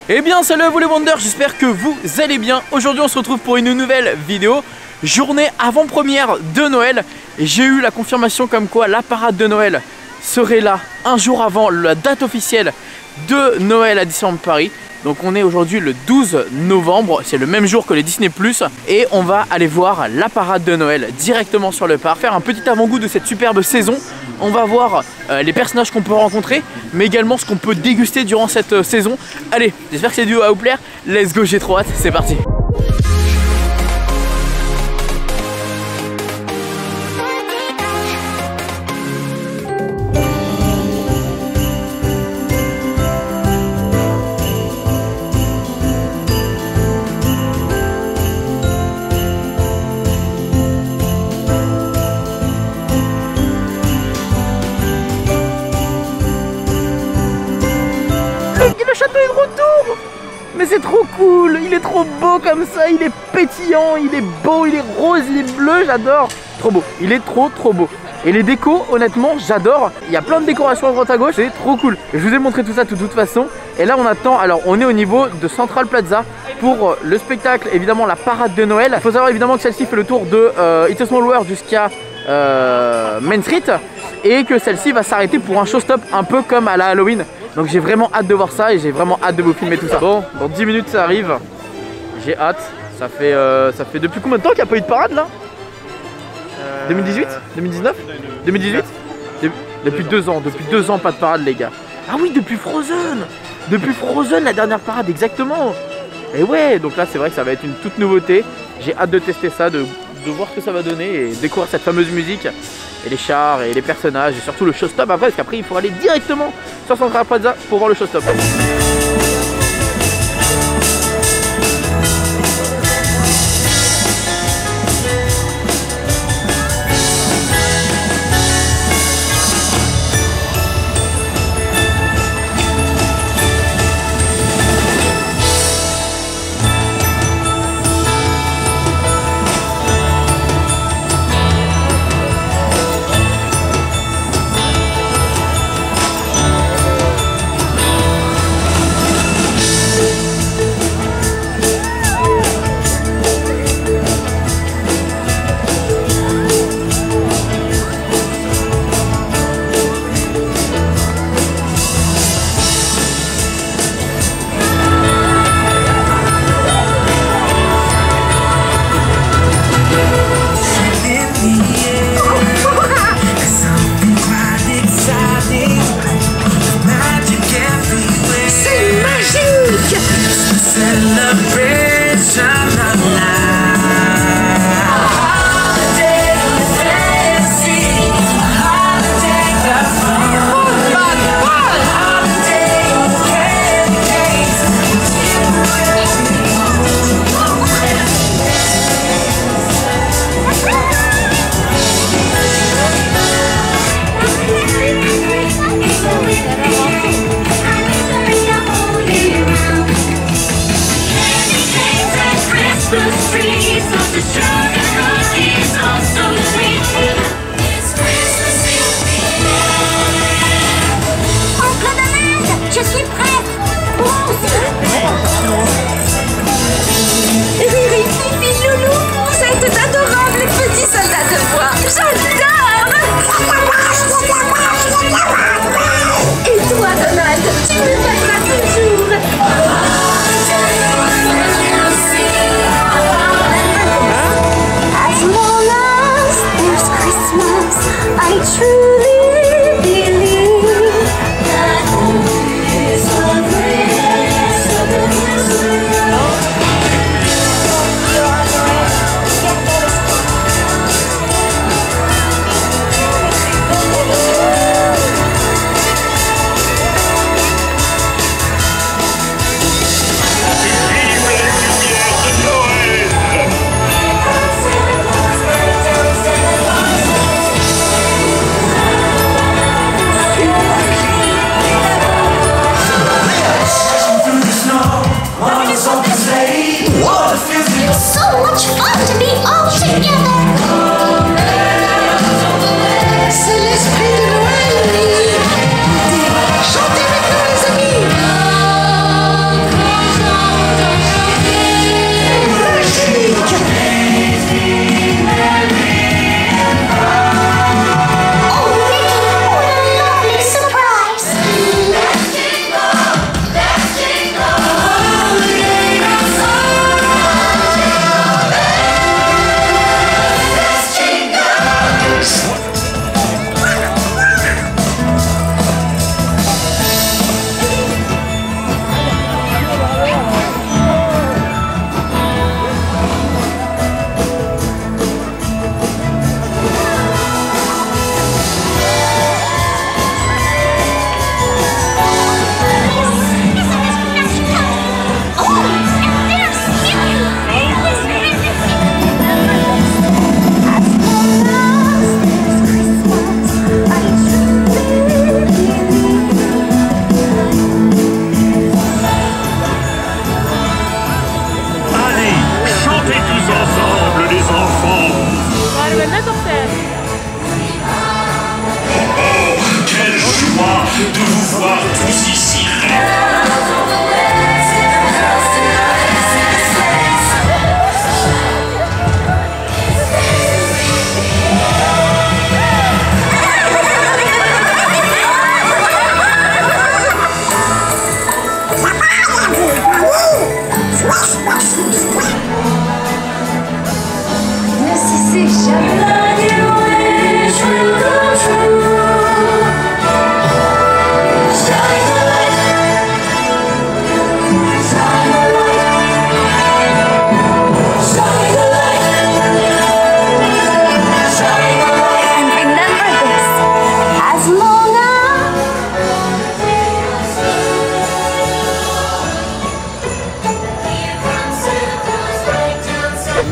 Eh bien salut à vous les Wonders, j'espère que vous allez bien. Aujourd'hui on se retrouve pour une nouvelle vidéo. Journée avant-première de Noël. Et j'ai eu la confirmation comme quoi la parade de Noël serait là un jour avant la date officielle de Noël à Disneyland Paris. Donc on est aujourd'hui le 12 novembre, c'est le même jour que les Disney+. Et on va aller voir la parade de Noël directement sur le parc. Faire un petit avant-goût de cette superbe saison. On va voir les personnages qu'on peut rencontrer, mais également ce qu'on peut déguster durant cette saison. Allez, j'espère que cette vidéo va vous plaire. Let's go, j'ai trop hâte, c'est parti. Le château est de retour. Mais c'est trop cool, il est trop beau comme ça, il est pétillant, il est beau, il est rose, il est bleu, j'adore. Trop beau, il est trop beau. Et les décos, honnêtement, j'adore. Il y a plein de décorations à droite à gauche, c'est trop cool. Je vous ai montré tout ça de toute façon. Et là on attend, alors on est au niveau de Central Plaza pour le spectacle, évidemment la parade de Noël. Il faut savoir évidemment que celle-ci fait le tour de It's a Small World jusqu'à Main Street. Et que celle-ci va s'arrêter pour un show-stop un peu comme à la Halloween. Donc j'ai vraiment hâte de voir ça et j'ai vraiment hâte de vous filmer tout ça. Bon, dans 10 minutes ça arrive. J'ai hâte. Ça fait depuis combien de temps qu'il n'y a pas eu de parade là 2018 2019 2018 Depuis 2 ans. Depuis 2 ans pas de parade les gars. Ah oui, depuis Frozen. Depuis Frozen la dernière parade exactement. Et ouais, donc là c'est vrai que ça va être une toute nouveauté. J'ai hâte de tester ça, de voir ce que ça va donner et découvrir cette fameuse musique. Et les chars et les personnages et surtout le showstop après, parce qu'après il faut aller directement sur Central Plaza pour voir le showstop.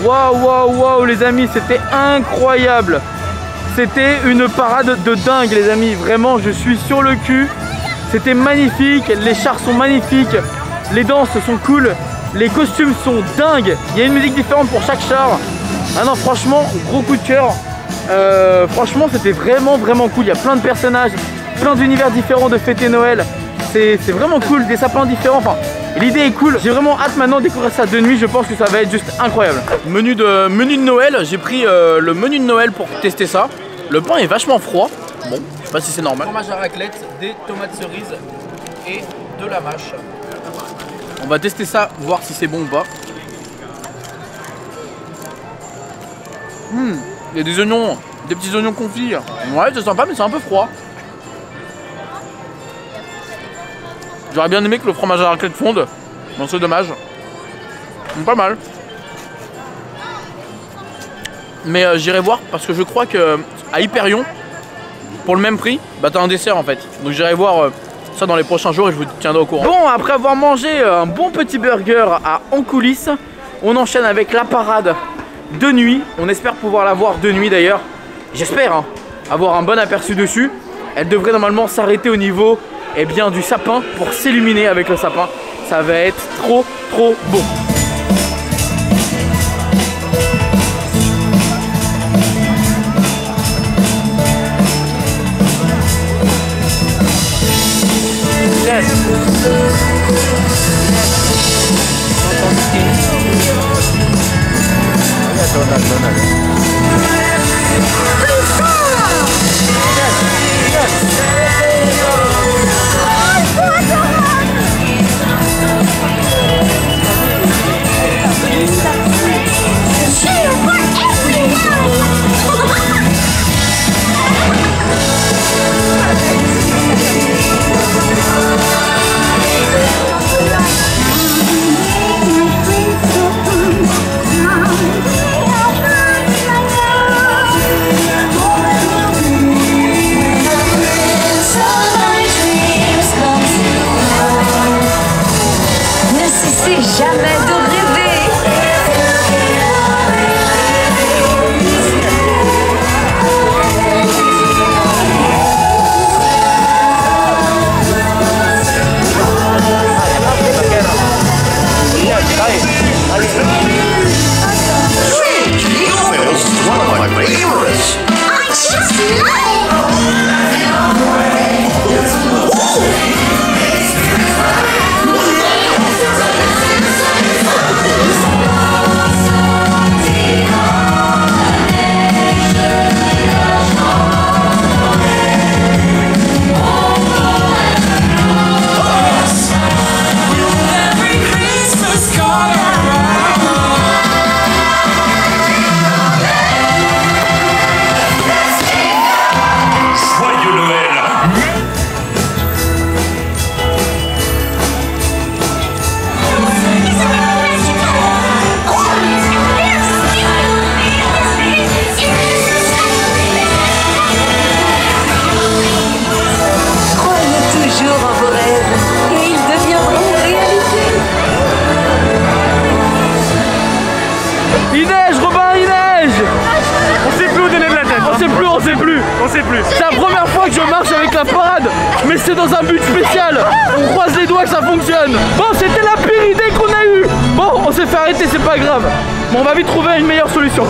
Waouh, waouh, waouh les amis, c'était incroyable. C'était une parade de dingue les amis. Vraiment, je suis sur le cul. C'était magnifique, les chars sont magnifiques, les danses sont cool, les costumes sont dingues. Il y a une musique différente pour chaque char. Ah non, franchement, gros coup de cœur. Franchement, c'était vraiment cool. Il y a plein de personnages, plein d'univers différents de fêter Noël. C'est vraiment cool, des sapins différents. Enfin, l'idée est cool. J'ai vraiment hâte maintenant de découvrir ça de nuit. Je pense que ça va être juste incroyable. Menu de Noël. J'ai pris le menu de Noël pour tester ça. Le pain est vachement froid. Bon, je sais pas si c'est normal. Fromage à raclette, des tomates cerises et de la mâche. On va tester ça, voir si c'est bon ou pas. Il y a des oignons, des petits oignons confits. Ouais, c'est sympa, mais c'est un peu froid. J'aurais bien aimé que le fromage à raclette fonde. Bon, c'est dommage. Pas mal. Mais j'irai voir parce que je crois que à Hyperion, pour le même prix, bah t'as un dessert en fait. Donc j'irai voir ça dans les prochains jours et je vous tiendrai au courant. Bon, après avoir mangé un bon petit burger en coulisses, on enchaîne avec la parade de nuit. On espère pouvoir la voir de nuit d'ailleurs. J'espère hein, avoir un bon aperçu dessus. Elle devrait normalement s'arrêter au niveau du sapin pour s'illuminer avec le sapin. Ça va être trop beau. C'est la première fois que je marche avec la parade, mais c'est dans un but spécial. On croise les doigts que ça fonctionne. Bon, c'était la pire idée qu'on a eue. Bon, on s'est fait arrêter, c'est pas grave. Mais on va vite trouver une meilleure solution.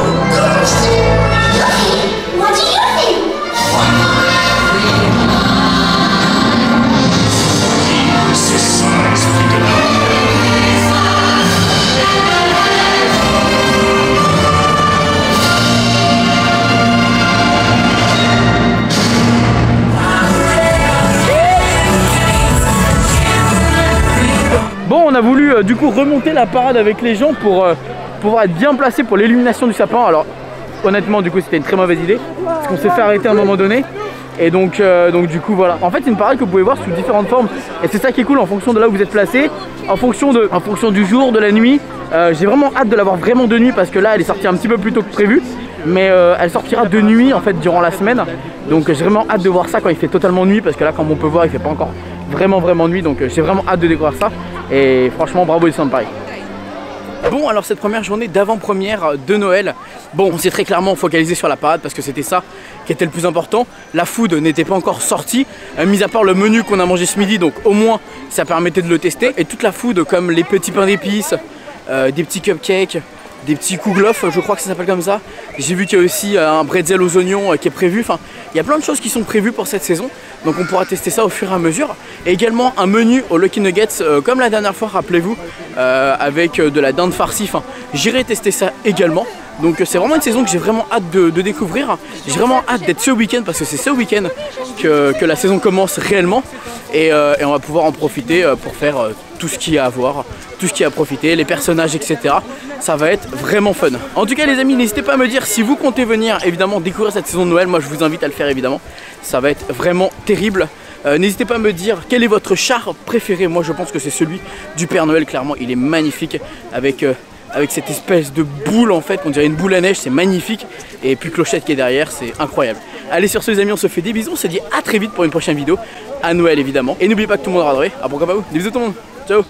Bon, on a voulu du coup remonter la parade avec les gens pour pouvoir être bien placé pour l'illumination du sapin. Alors honnêtement du coup c'était une très mauvaise idée parce qu'on s'est fait arrêter à un moment donné. Et donc du coup voilà. En fait c'est une parade que vous pouvez voir sous différentes formes. Et c'est ça qui est cool en fonction de là où vous êtes placé, en fonction du jour, de la nuit. J'ai vraiment hâte de la voir vraiment de nuit parce que là elle est sortie un petit peu plus tôt que prévu. Mais elle sortira de nuit en fait durant la semaine. Donc j'ai vraiment hâte de voir ça quand il fait totalement nuit. Parce que là comme on peut voir il fait pas encore vraiment nuit. Donc j'ai vraiment hâte de découvrir ça. Et franchement bravo les Disneyland Paris. Bon, alors cette première journée d'avant-première de Noël, bon, on s'est très clairement focalisé sur la parade parce que c'était ça qui était le plus important. La food n'était pas encore sortie, mis à part le menu qu'on a mangé ce midi, donc au moins ça permettait de le tester. Et toute la food comme les petits pains d'épices, des petits cupcakes, des petits kouglof, je crois que ça s'appelle comme ça. J'ai vu qu'il y a aussi un bretzel aux oignons qui est prévu. Enfin, il y a plein de choses qui sont prévues pour cette saison. Donc on pourra tester ça au fur et à mesure. Et également un menu au Lucky Nuggets, comme la dernière fois, rappelez-vous, avec de la dinde farcie. Enfin, j'irai tester ça également. Donc c'est vraiment une saison que j'ai vraiment hâte de découvrir. J'ai vraiment hâte d'être ce week-end parce que c'est ce week-end que la saison commence réellement. Et on va pouvoir en profiter pour faire tout ce qu'il y a à voir, tout ce qu'il y a à profiter, les personnages, etc. Ça va être vraiment fun. En tout cas les amis, n'hésitez pas à me dire si vous comptez venir évidemment découvrir cette saison de Noël. Moi je vous invite à le faire évidemment. Ça va être vraiment terrible. N'hésitez pas à me dire quel est votre char préféré. Moi je pense que c'est celui du Père Noël, clairement il est magnifique avec cette espèce de boule en fait, on dirait une boule à neige, c'est magnifique. Et puis Clochette qui est derrière, c'est incroyable. Allez sur ce les amis, on se fait des bisous, on se dit à très vite pour une prochaine vidéo, à Noël évidemment. Et n'oubliez pas que tout le monde aura adoré, pourquoi pas vous, des bisous tout le monde, ciao.